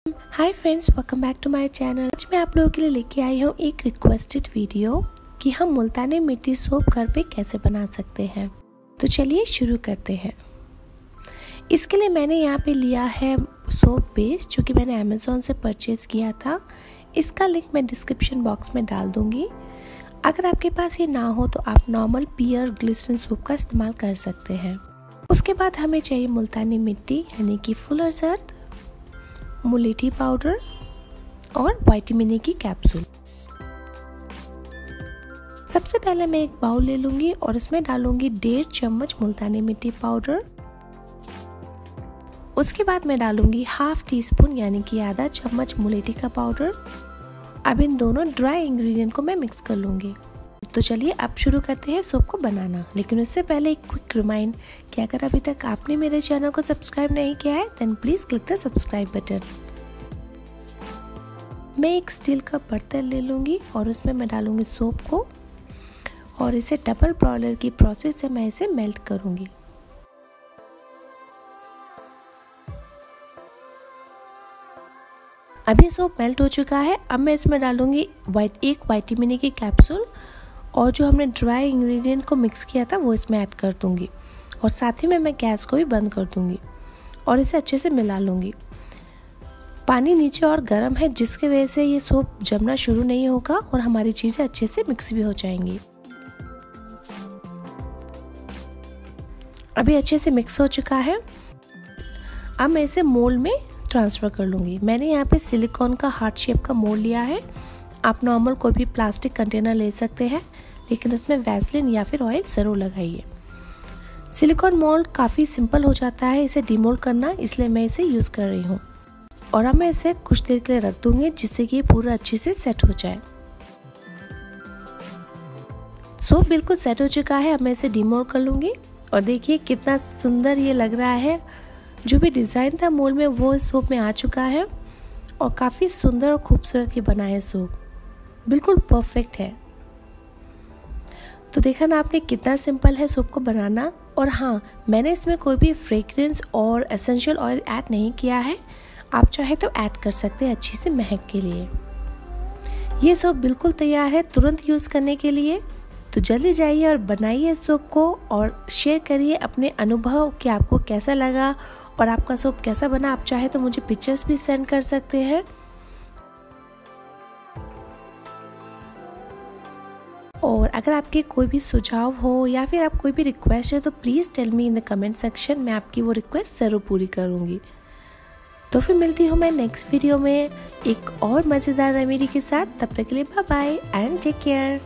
Hi friends, welcome back to my channel. आज मैं आप लोगों के लिए लेके आई हूँ एक रिक्वेस्टेड वीडियो कि हम मुल्तानी मिट्टी सोप घर पे कैसे बना सकते हैं। तो चलिए शुरू करते हैं। इसके लिए मैंने यहाँ पे लिया है सोप बेस, जो कि मैंने अमेज़ॉन से परचेज किया था। इसका लिंक मैं डिस्क्रिप्शन बॉक्स में डाल दूँगी। अगर आपके पास ये ना हो तो आप नॉर्मल पियर ग्लिसरीन सोप का इस्तेमाल कर सकते हैं। उसके बाद हमें चाहिए मुल्तानी मिट्टी यानी कि फुलर जर्द, मुलेठी पाउडर और विटामिन ई की कैप्सूल। सबसे पहले मैं एक बाउल ले लूंगी और इसमें डालूंगी 1.5 चम्मच मुल्तानी मिट्टी पाउडर। उसके बाद मैं डालूंगी हाफ टी स्पून यानी कि आधा चम्मच मुलेठी का पाउडर। अब इन दोनों ड्राई इंग्रेडिएंट को मैं मिक्स कर लूंगी। तो चलिए अब शुरू करते हैं सोप को बनाना। लेकिन उससे पहले एक क्विक रिमाइंड कि अगर अभी तक आपने मेरे चैनल को सब्सक्राइब नहीं किया है then please click the subscribe button. मैं एक स्टील का बर्तन ले लूंगी और उसमें मैं डालूंगी सोप को और इसे डबल बॉयलर की प्रोसेस से मैं इसे मेल्ट करूंगी। अब ये सोप मेल्ट हो चुका है। अब मैं इसमें डालूंगी एक विटामिन ई की कैप्सूल और जो हमने ड्राई इंग्रेडिएंट को मिक्स किया था वो इसमें ऐड कर दूंगी और साथ ही में मैं गैस को भी बंद कर दूंगी और इसे अच्छे से मिला लूंगी। पानी नीचे और गर्म है, जिसकी वजह से ये सोप जमना शुरू नहीं होगा और हमारी चीज़ें अच्छे से मिक्स भी हो जाएंगी। अभी अच्छे से मिक्स हो चुका है। अब मैं इसे मोल्ड में ट्रांसफ़र कर लूँगी। मैंने यहाँ पे सिलिकॉन का हार्ट शेप का मोल्ड लिया है। आप नॉर्मल कोई भी प्लास्टिक कंटेनर ले सकते हैं, लेकिन उसमें वैसलीन या फिर ऑयल ज़रूर लगाइए। सिलिकॉन मोल्ड काफ़ी सिंपल हो जाता है इसे डिमोल्ड करना, इसलिए मैं इसे यूज़ कर रही हूँ। और अब मैं इसे कुछ देर के लिए रख दूँगी जिससे कि ये पूरा अच्छे से सेट हो जाए। सोप बिल्कुल सेट हो चुका है। अब मैं इसे डिमोल्ड कर लूँगी और देखिए कितना सुंदर ये लग रहा है। जो भी डिज़ाइन था मोल्ड में वो इस सोप में आ चुका है और काफ़ी सुंदर और खूबसूरत ये बना है सोप, बिल्कुल परफेक्ट है। तो देखा ना आपने कितना सिंपल है सोप को बनाना। और हाँ, मैंने इसमें कोई भी फ्रेग्रेंस और एसेंशियल ऑयल ऐड नहीं किया है। आप चाहे तो ऐड कर सकते हैं अच्छी सी महक के लिए। ये सोप बिल्कुल तैयार है तुरंत यूज़ करने के लिए। तो जल्दी जाइए और बनाइए सोप को और शेयर करिए अपने अनुभव कि आपको कैसा लगा और आपका सोप कैसा बना। आप चाहे तो मुझे पिक्चर्स भी सेंड कर सकते हैं। और अगर आपके कोई भी सुझाव हो या फिर आप कोई भी रिक्वेस्ट है तो please tell me in the comment section. मैं आपकी वो रिक्वेस्ट ज़रूर पूरी करूँगी। तो फिर मिलती हूँ मैं नेक्स्ट वीडियो में एक और मज़ेदार रेमेडी के साथ। तब तक के लिए bye bye and take care.